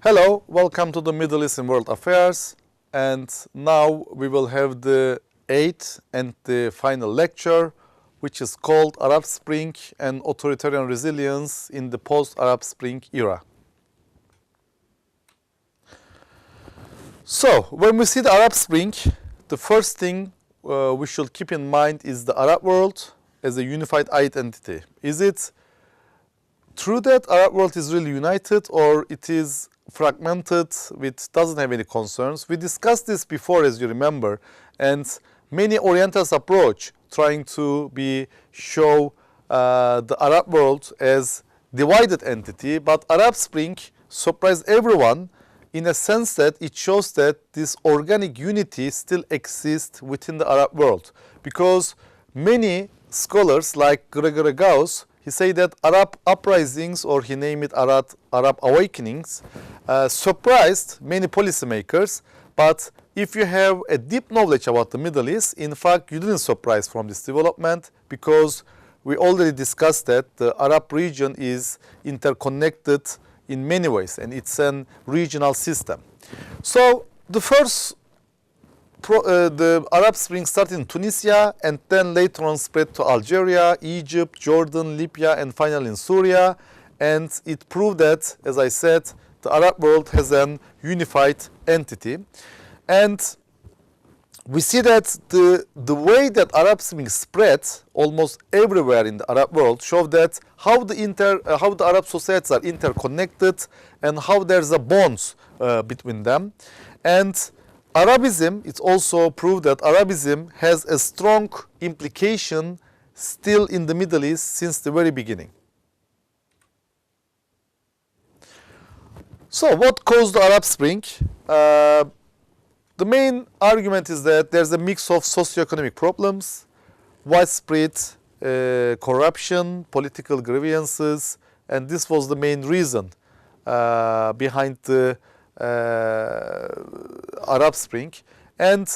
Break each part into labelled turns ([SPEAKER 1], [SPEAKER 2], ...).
[SPEAKER 1] Hello, welcome to the Middle East and World Affairs, and now we will have the eighth and the final lecture, which is called Arab Spring and Authoritarian Resilience in the Post-Arab Spring Era. So, when we see the Arab Spring, the first thing we should keep in mind is the Arab world as a unified identity. Is it true that Arab world is really united, or it is fragmented with doesn't have any concerns? We discussed this before, as you remember, and many Orientals approach trying to show the Arab world as divided entity, but Arab Spring surprised everyone in a sense that it shows that this organic unity still exists within the Arab world, because many scholars like Gregory Gauss, he say that Arab uprisings, or he named it Arab awakenings, surprised many policymakers. But if you have a deep knowledge about the Middle East, in fact, you didn't surprise from this development, because we already discussed that the Arab region is interconnected in many ways, and it's a regional system. So the first the Arab Spring started in Tunisia, and then later on spread to Algeria, Egypt, Jordan, Libya, and finally in Syria. And it proved that, as I said, the Arab world has an unified entity. And we see that the way that Arab Spring spread almost everywhere in the Arab world showed that how the Arab societies are interconnected and how there's a bonds between them. And Arabism, it's also proved that Arabism has a strong implication still in the Middle East since the very beginning. So what caused the Arab Spring? The main argument is that there's a mix of socioeconomic problems, widespread corruption, political grievances, and this was the main reason behind the Arab Spring. And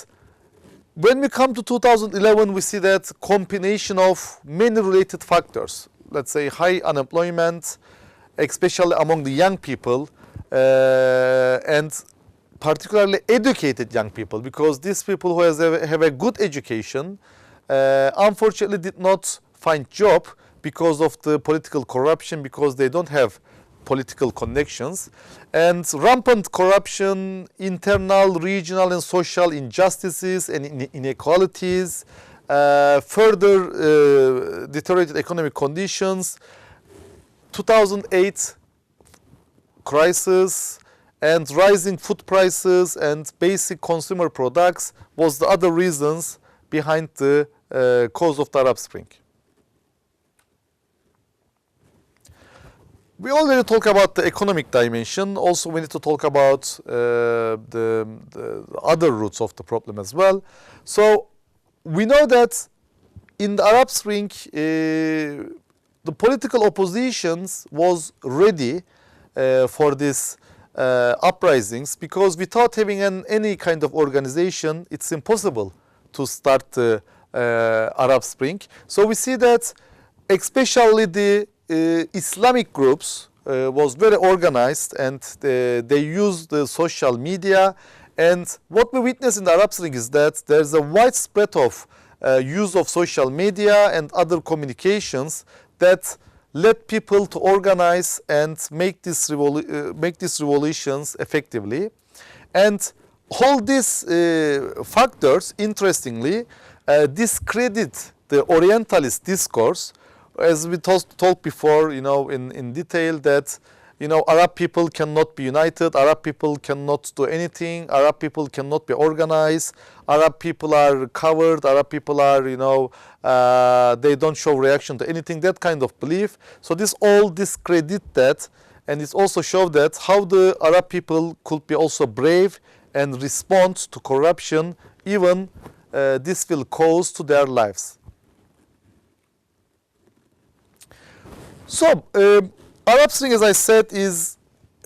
[SPEAKER 1] when we come to 2011, we see that combination of many related factors, let's say high unemployment, especially among the young people, and particularly educated young people, because these people who have a good education unfortunately did not find job because of the political corruption, because they don't have political connections, and rampant corruption, internal, regional, and social injustices and inequalities, further deteriorated economic conditions, 2008 crisis, and rising food prices and basic consumer products was the other reasons behind the cause of the Arab Spring. We already talked about the economic dimension. Also, we need to talk about the other roots of the problem as well. So, we know that in the Arab Spring, the political oppositions was ready for these uprisings, because without having any kind of organization, it's impossible to start the Arab Spring. So, we see that especially the Islamic groups was very organized, and they used the social media. And what we witness in the Arab Spring is that there's a widespread of use of social media and other communications that led people to organize and make these revolutions effectively. And all these factors, interestingly, discredit the Orientalist discourse. As we talked before, in detail, that, Arab people cannot be united, Arab people cannot do anything, Arab people cannot be organized, Arab people are covered, Arab people are, they don't show reaction to anything, that kind of belief. So this all discredit that, and it also showed that how the Arab people could be also brave and respond to corruption, even this will cause to their lives. So, Arab Spring, as I said, is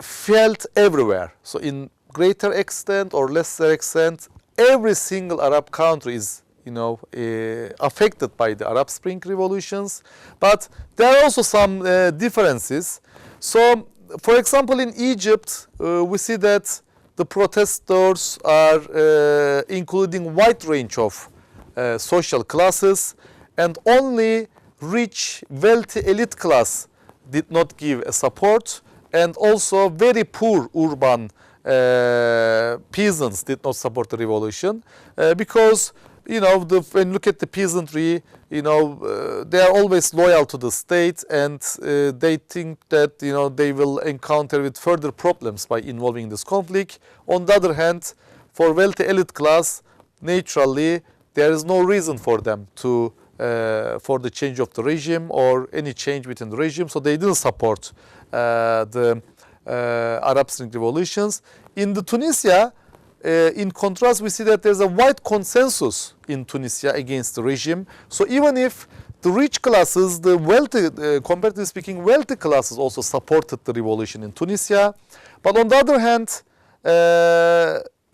[SPEAKER 1] felt everywhere. So, in greater extent or lesser extent, every single Arab country is, affected by the Arab Spring revolutions. But there are also some differences. So, For example, in Egypt, we see that the protesters are including wide range of social classes, and only rich, wealthy elite class did not give a support, and also very poor urban peasants did not support the revolution because, you know, when you look at the peasantry, you know, they are always loyal to the state, and they think that, you know, they will encounter with further problems by involving this conflict. On the other hand, for wealthy elite class, naturally, there is no reason for them to for the change of the regime or any change within the regime, so they didn't support the Arab Spring revolutions. In the Tunisia, in contrast, we see that there's a wide consensus in Tunisia against the regime. So even if the rich classes, the wealthy, comparatively speaking, wealthy classes also supported the revolution in Tunisia. But on the other hand,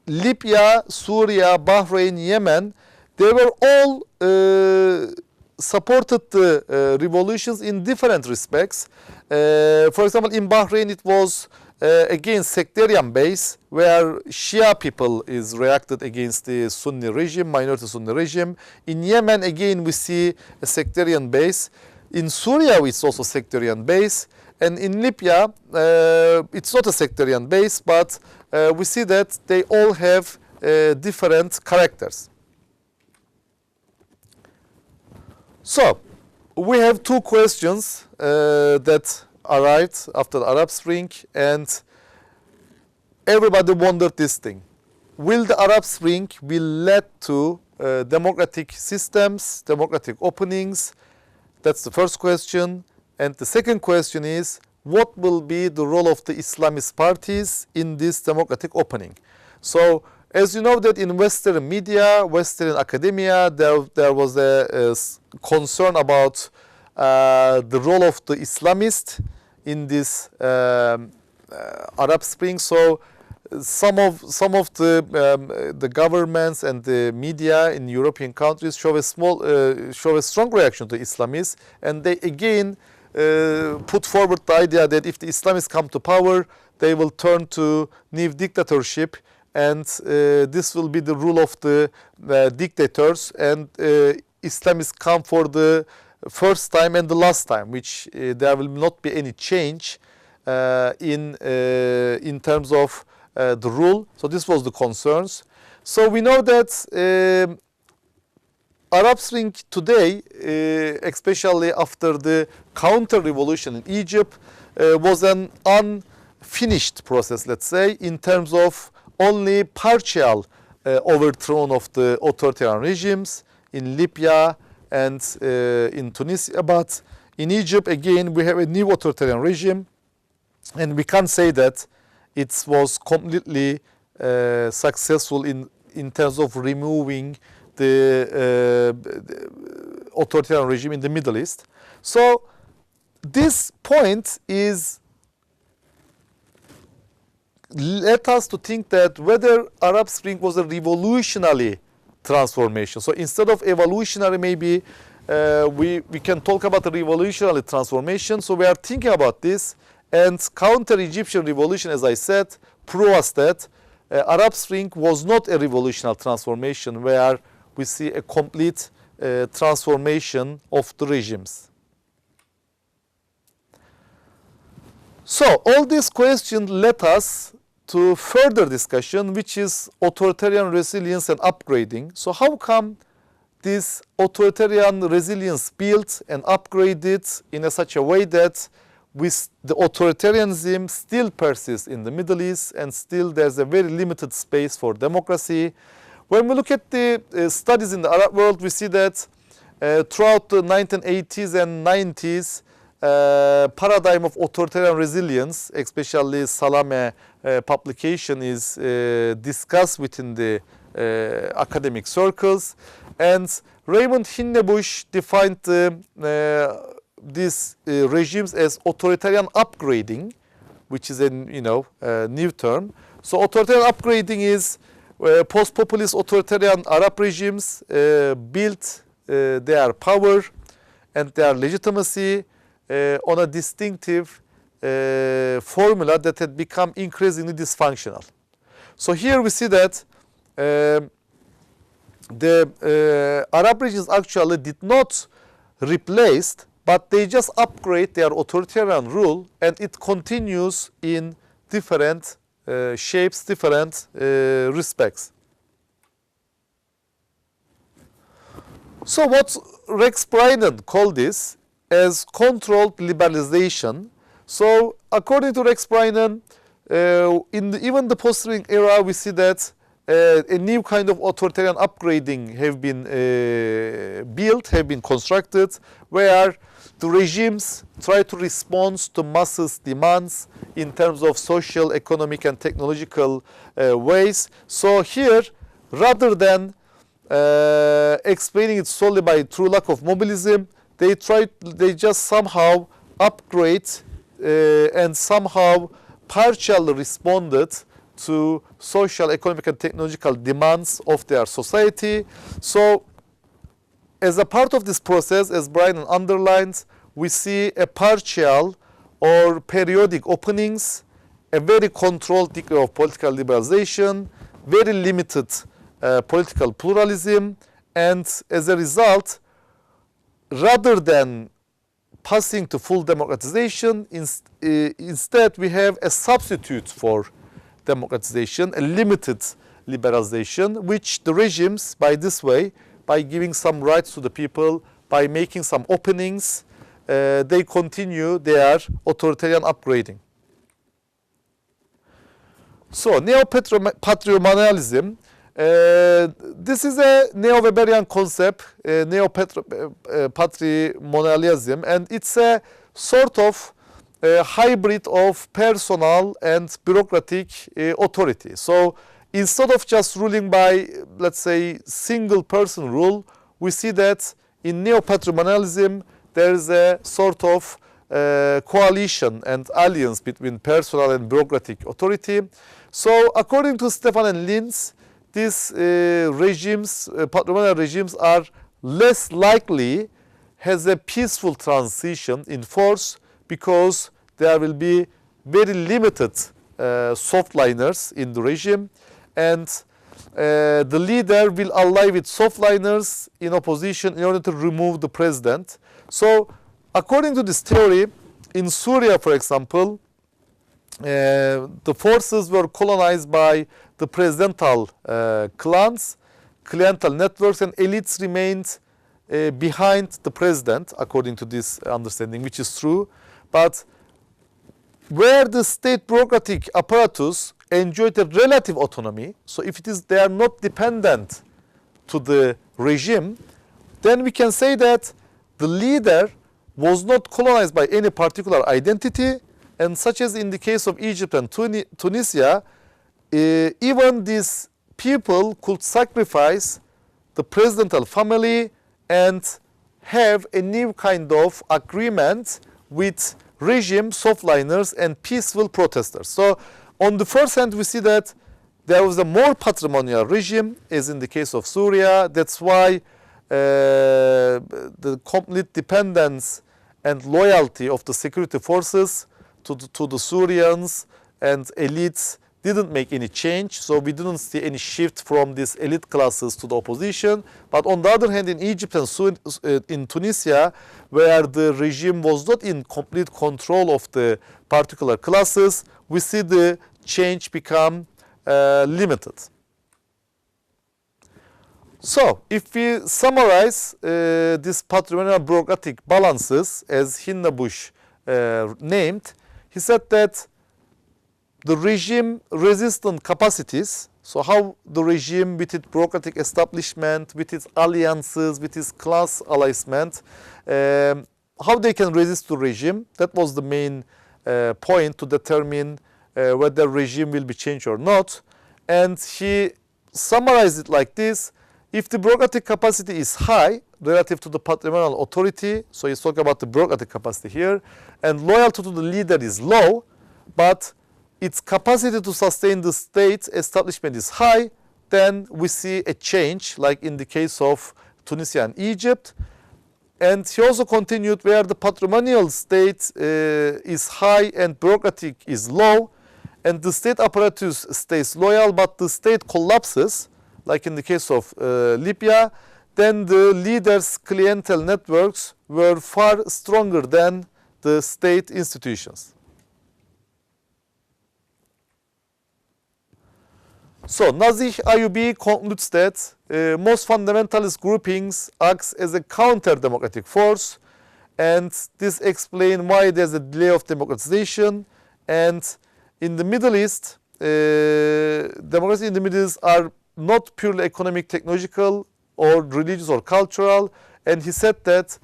[SPEAKER 1] Libya, Syria, Bahrain, Yemen, they were all supported the revolutions in different respects. For example, in Bahrain, it was again sectarian base, where Shia people is reacted against the Sunni regime, minority Sunni regime. In Yemen, again, we see a sectarian base. In Syria, it's also sectarian base. And in Libya, it's not a sectarian base, but we see that they all have different characters. So, we have two questions that arrived after the Arab Spring, and everybody wondered this thing. Will the Arab Spring will lead to democratic systems, democratic openings? That's the first question. And the second question is, what will be the role of the Islamist parties in this democratic opening? So, as you know that in Western media, Western academia, there was a concern about the role of the Islamists in this Arab Spring. So some of the governments and the media in European countries show a strong reaction to Islamists, and they again put forward the idea that if the Islamists come to power, they will turn to new dictatorship, and this will be the rule of the dictators, and Islamists come for the first time and the last time, which there will not be any change in terms of the rule. So this was the concerns. So we know that Arab Spring today, especially after the counter-revolution in Egypt, was an unfinished process, let's say, in terms of only partial overthrow of the authoritarian regimes in Libya and in Tunisia. But in Egypt, again, we have a new authoritarian regime, and we can't say that it was completely successful in terms of removing the authoritarian regime in the Middle East. So this point is led us to think that whether Arab Spring was a revolutionary transformation. So instead of evolutionary, maybe we can talk about a revolutionary transformation. So we are thinking about this, and counter-Egyptian revolution, as I said, proves us that Arab Spring was not a revolutionary transformation where we see a complete transformation of the regimes. So all these questions led us to further discussion, which is authoritarian resilience and upgrading. So how come this authoritarian resilience built and upgraded in such a way that the authoritarianism still persists in the Middle East, and still there's a very limited space for democracy? When we look at the studies in the Arab world, we see that throughout the 1980s and 90s, paradigm of authoritarian resilience, especially Salameh publication, is discussed within the academic circles. And Raymond Hinnebusch defined these regimes as authoritarian upgrading, which is a new term. So authoritarian upgrading is post-populist authoritarian Arab regimes built their power and their legitimacy on a distinctive formula that had become increasingly dysfunctional. So here we see that the Arab regions actually did not replace, but they just upgrade their authoritarian rule, and it continues in different shapes, different respects. So what Rex Bryden called this as controlled liberalization. So according to Rex Bryden, even the post-Spring era, we see that a new kind of authoritarian upgrading have been built, have been constructed, where the regimes try to respond to masses' demands in terms of social, economic, and technological ways. So here, rather than explaining it solely by true lack of mobilism, they just somehow upgrade and somehow partially responded to social, economic, and technological demands of their society. So as a part of this process, as Bryden underlines, we see a partial or periodic openings, a very controlled degree of political liberalization, very limited political pluralism, and as a result, rather than passing to full democratization, instead we have a substitute for democratization, a limited liberalization, which the regimes, by this way, by giving some rights to the people, by making some openings, they continue their authoritarian upgrading. So, neo-patrimonialism, this is a neo-Weberian concept, neo-patrimonialism, and it's a sort of hybrid of personal and bureaucratic authority. So instead of just ruling by, let's say, single person rule, we see that in neo-patrimonialism there is a sort of coalition and alliance between personal and bureaucratic authority. So according to Stefan and Linz, these patrimonial regimes are less likely has a peaceful transition in force, because there will be very limited softliners in the regime, and the leader will ally with softliners in opposition in order to remove the president. So according to this theory, in Syria, for example, the forces were colonized by the presidential clans, cliental networks, and elites remained behind the president, according to this understanding, which is true. But where the state bureaucratic apparatus enjoyed a relative autonomy, so if they are not dependent to the regime, then we can say that the leader was not colonized by any particular identity, and such as in the case of Egypt and Tunisia, even these people could sacrifice the presidential family and have a new kind of agreement with regime softliners and peaceful protesters. So on the first hand, we see that there was a more patrimonial regime, as in the case of Syria. That's why the complete dependence and loyalty of the security forces to the Syrians and elites didn't make any change. So we didn't see any shift from these elite classes to the opposition. But on the other hand, in Egypt and in Tunisia, where the regime was not in complete control of the particular classes, we see the change become limited. So if we summarize these patrimonial bureaucratic balances, as Hindenburg named, he said that the regime resistant capacities, so how the regime with its bureaucratic establishment, with its alliances, with its class alliance, how they can resist the regime, that was the main point to determine whether regime will be changed or not. And he summarized it like this: if the bureaucratic capacity is high relative to the patrimonial authority, so he's talking about the bureaucratic capacity here, and loyalty to the leader is low, but its capacity to sustain the state establishment is high, then we see a change, like in the case of Tunisia and Egypt. And he also continued, where the patrimonial state is high and bureaucratic is low, and the state apparatus stays loyal, but the state collapses, like in the case of Libya, then the leaders' clientele networks were far stronger than the state institutions. So Nazih Ayubi concludes that most fundamentalist groupings act as a counter-democratic force, and this explains why there's a delay of democratization. And in the Middle East, democracy in the Middle East are not purely economic, technological, or religious or cultural. And he said that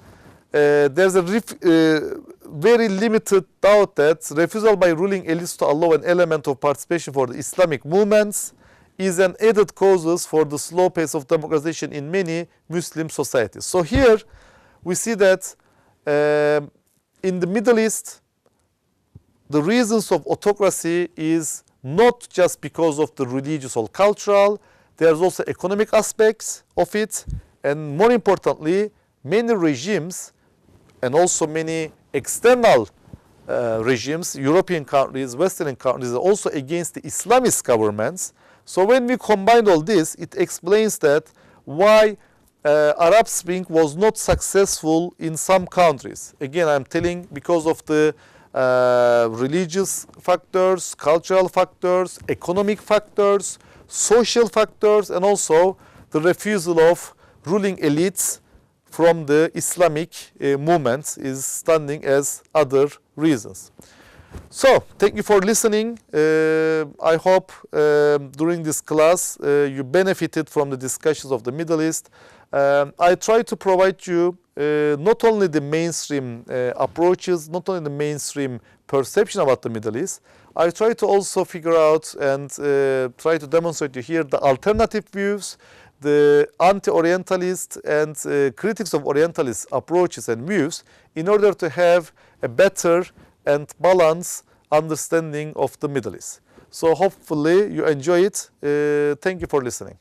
[SPEAKER 1] there's a very limited doubt that refusal by ruling elites to allow an element of participation for the Islamic movements is an added causes for the slow pace of democratization in many Muslim societies. So here we see that in the Middle East, the reasons of autocracy is not just because of the religious or cultural, there's also economic aspects of it, and more importantly, many regimes and also many external regimes, European countries, Western countries, are also against the Islamist governments. So when we combine all this, it explains that why Arab Spring was not successful in some countries. Again, I'm telling because of the religious factors, cultural factors, economic factors, social factors, and also the refusal of ruling elites from the Islamic movement is standing as other reasons. So, thank you for listening. I hope during this class you benefited from the discussions of the Middle East. I try to provide you not only the mainstream approaches, not only the mainstream perception about the Middle East, I try to also figure out and try to demonstrate to you here the alternative views, the anti-Orientalist and critics of Orientalist approaches and views in order to have a better and balanced understanding of the Middle East. So hopefully you enjoy it. Thank you for listening.